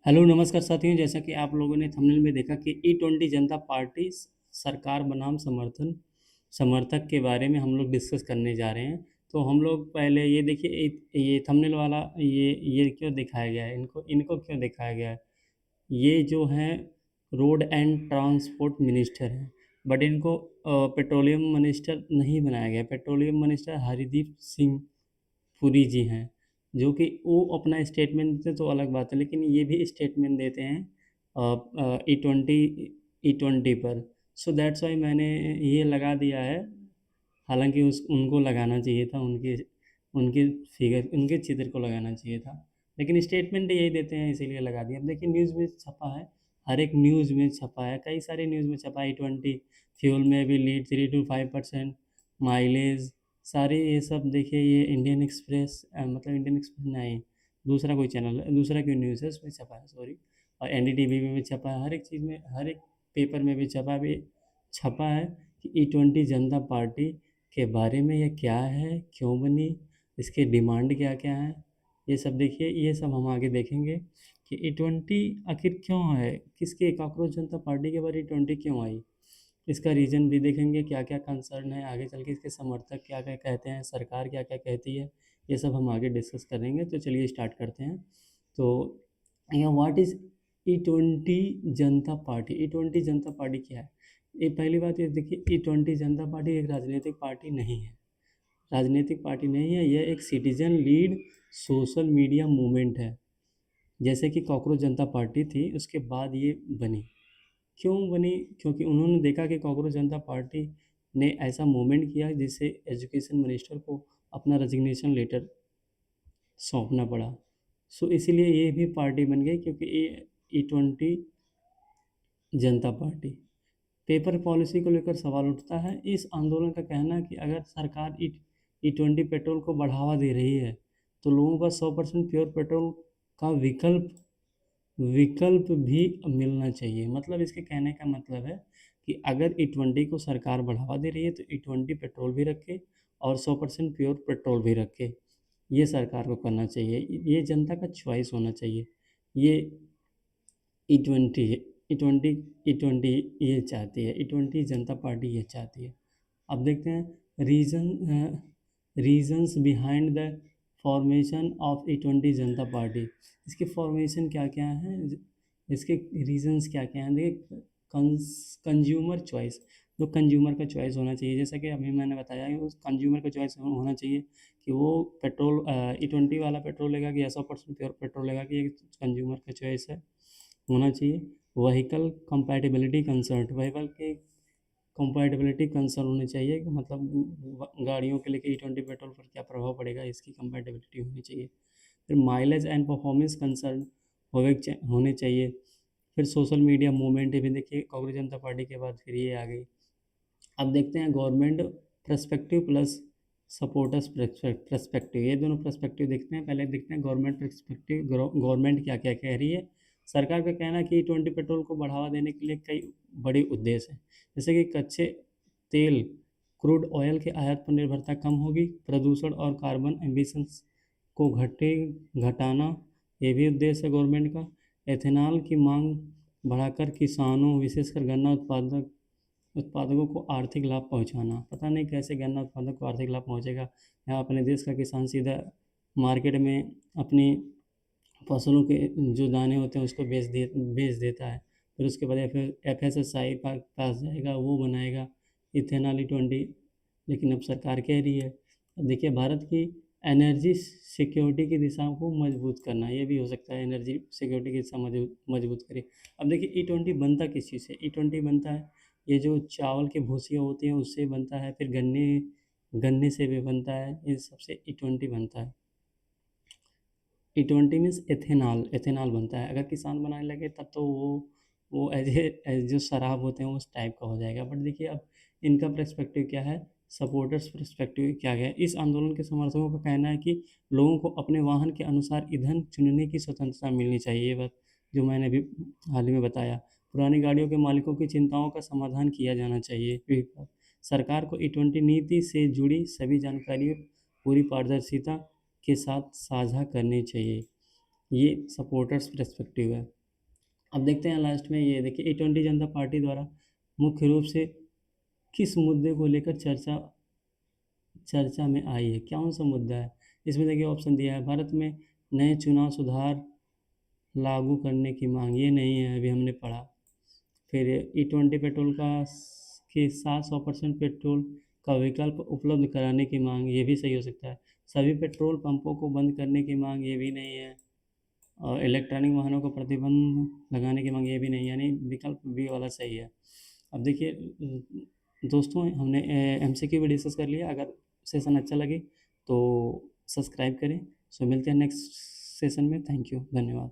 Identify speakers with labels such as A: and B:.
A: Hello नमस्कार साथियों, जैसा कि आप लोगों ने थंबनेल में देखा कि ई20 जनता पार्टी सरकार बनाम समर्थक के बारे में हम लोग डिस्कस करने जा रहे हैं। तो हम लोग पहले ये देखिए, ये थंबनेल वाला ये क्यों दिखाया गया है, इनको इनको क्यों दिखाया गया है। ये जो हैं रोड एंड ट्रांसपोर्ट मिनिस्टर हैं, बट इनको पेट्रोलियम मिनिस्टर नहीं बनाया गया। पेट्रोलियम मिनिस्टर हरदीप सिंह पुरी जी हैं, जो कि वो अपना स्टेटमेंट देते तो अलग बात है, लेकिन ये भी स्टेटमेंट देते हैं ई20 ई20 पर। सो दैट्स वाई मैंने ये लगा दिया है। हालांकि उस उनको लगाना चाहिए था, उनके उनके फिगर उनके चित्र को लगाना चाहिए था, लेकिन स्टेटमेंट यही देते हैं इसीलिए लगा दिया। अब देखिए, न्यूज़ में छपा है, हर एक न्यूज़ में छपा है, कई सारे न्यूज़ में छपा है। ई20 फ्यूल में भी लीड 3 to 5% माइलेज, सारे ये सब देखिए। ये इंडियन एक्सप्रेस मतलब इंडियन एक्सप्रेस नहीं, दूसरा कोई चैनल है, दूसरा कोई न्यूज़ है, उसमें छपा है, सॉरी। और एनडीटीवी में भी छपा है, हर एक चीज़ में, हर एक पेपर में भी छपा है कि ई20 जनता पार्टी के बारे में ये क्या है, क्यों बनी, इसके डिमांड क्या-क्या हैं। ये सब देखिए, ये सब हम आगे देखेंगे कि ई20 आखिर क्यों है, किसके कॉकरोच जनता पार्टी के बारे ई20 क्यों आई। इसका रीज़न भी देखेंगे, क्या-क्या कंसर्न है, आगे चल के इसके समर्थक क्या-क्या कहते हैं, सरकार क्या-क्या कहती है, ये सब हम आगे डिस्कस करेंगे। तो चलिए स्टार्ट करते हैं। तो what is ई20 Janata party. ई20 Janata party क्या है? ये पहली बात ये देखिए, ई20 जनता पार्टी एक राजनीतिक पार्टी नहीं है। राजनीतिक पार्टी नहीं है, यह एक citizen lead social media movement है। जैसे कि कॉकरोच जनता पार्टी थी, उसके बाद ये बनी। क्यों बनी? क्योंकि उन्होंने देखा कि कॉकरोच जनता पार्टी ने ऐसा मूवमेंट किया जिससे एजुकेशन मिनिस्टर को अपना रेजिग्नेशन लेटर सौंपना पड़ा। सो इसीलिए ये भी पार्टी बन गई, क्योंकि ये ई20 जनता पार्टी पेपर पॉलिसी को लेकर सवाल उठता है। इस आंदोलन का कहना है कि अगर सरकार ई20 पेट्रोल को बढ़ावा दे रही है, तो लोगों का 100% प्योर पेट्रोल का विकल्प भी मिलना चाहिए। मतलब इसके कहने का मतलब है कि अगर ई20 को सरकार बढ़ावा दे रही है, तो ई20 पेट्रोल भी रखे और 100% प्योर पेट्रोल भी रखे। ये सरकार को करना चाहिए, ये जनता का चॉइस होना चाहिए। ये ई20 ई20 ई20 ये चाहती है, ई20 जनता पार्टी ये चाहती है। अब देखते हैं reasons behind the formation of ई20 जनता पार्टी। इसके फॉर्मेशन क्या-क्या हैं, इसके रीजंस क्या-क्या हैं। देखिए, कंज्यूमर चॉइस, जो कंज्यूमर का चॉइस होना चाहिए, जैसा कि अभी मैंने बताया है, उस कंज्यूमर का चॉइस होना चाहिए कि वो पेट्रोल ई20 वाला पेट्रोल लेगा कि या 100% प्योर पेट्रोल लेगा, कि ये कंज्यूमर का चॉइस है, होना चाहिए। व्हीकल कंपैटिबिलिटी कंसर्न, व्हीकल के कंपैटिबिलिटी कंसर्न होने चाहिए कि मतलब गाड़ियों के लिए ई20 पेट्रोल पर क्या प्रभाव पड़ेगा, इसकी कंपैटिबिलिटी होनी चाहिए। फिर माइलेज एंड परफॉर्मेंस कंसर्न होने चाहिए। फिर सोशल मीडिया मूवमेंट भी देखिए, कांग्रेस जनता पार्टी के बाद फिर ये आ गई। अब देखते हैं government perspective plus supporters perspective, ये दोनों पर्सपेक्टिव देखते हैं। पहले देखते हैं गवर्नमेंट पर्सपेक्टिव, गवर्नमेंट क्या क्या कह रही है। सरकार का कहना है कि ई20 पेट्रोल को बढ़ावा देने के लिए कई बड़े उद्देश्य हैं, जैसे कि कच्चे तेल क्रूड ऑयल के आयात पर निर्भरता कम होगी, प्रदूषण और कार्बन एमिशंस को घटाना, ये भी उद्देश्य है गवर्नमेंट का। एथेनॉल की मांग बढ़ाकर किसानों, विशेषकर गन्ना उत्पादकों को आर्थिक लाभ पहुंचाना। पता नहीं कैसे गन्ना उत्पादक को आर्थिक लाभ पहुंचेगा। यहाँ अपने देश का किसान सीधा मार्केट में अपनी फसलों के जो दाने होते हैं उसको बेच देता है। फिर उसके बाद FSSAI पास जाएगा, वो बनाएगा इथेनॉल ई20। लेकिन अब सरकार कह रही है, अब देखिए, भारत की एनर्जी सिक्योरिटी की दिशा को मजबूत करना, ये भी हो सकता है एनर्जी सिक्योरिटी की दिशा मजबूत करे। अब देखिए, ई20 बनता किस चीज़ से, ई20 बनता है, ये जो चावल की भूसियाँ होती हैं उससे बनता है, फिर गन्ने गन्ने से भी बनता है, इन सबसे ई20 बनता है। ई20 मीन्स एथेनॉल बनता है। अगर किसान बनाने लगे तब तो वो एज जो शराब होते हैं उस टाइप का हो जाएगा। बट देखिए, अब इनका पर्सपेक्टिव क्या है, सपोर्टर्स पर्सपेक्टिव क्या है। इस आंदोलन के समर्थकों का कहना है कि लोगों को अपने वाहन के अनुसार ईंधन चुनने की स्वतंत्रता मिलनी चाहिए। ये बात जो मैंने अभी हाल ही में बताया। पुरानी गाड़ियों के मालिकों की चिंताओं का समाधान किया जाना चाहिए। सरकार को ई20 नीति से जुड़ी सभी जानकारियाँ पूरी पारदर्शिता के साथ साझा करनी चाहिए। ये सपोर्टर्स पर्सपेक्टिव है। अब देखते हैं लास्ट में, ये देखिए E20 जनता पार्टी द्वारा मुख्य रूप से किस मुद्दे को लेकर चर्चा में आई है, कौन सा मुद्दा है। इसमें देखिए ऑप्शन दिया है, भारत में नए चुनाव सुधार लागू करने की मांग, ये नहीं है, अभी हमने पढ़ा। फिर E20 पेट्रोल का के साथ 100% पेट्रोल का विकल्प उपलब्ध कराने की मांग, ये भी सही हो सकता है। सभी पेट्रोल पंपों को बंद करने की मांग, ये भी नहीं है। और इलेक्ट्रॉनिक वाहनों को प्रतिबंध लगाने की मांग, ये भी नहीं, यानी विकल्प बी वाला सही है। अब देखिए दोस्तों, हमने MCQ भी डिस्कस कर लिया। अगर सेशन अच्छा लगे तो सब्सक्राइब करें। सो मिलते हैं नेक्स्ट सेशन में। थैंक यू, धन्यवाद।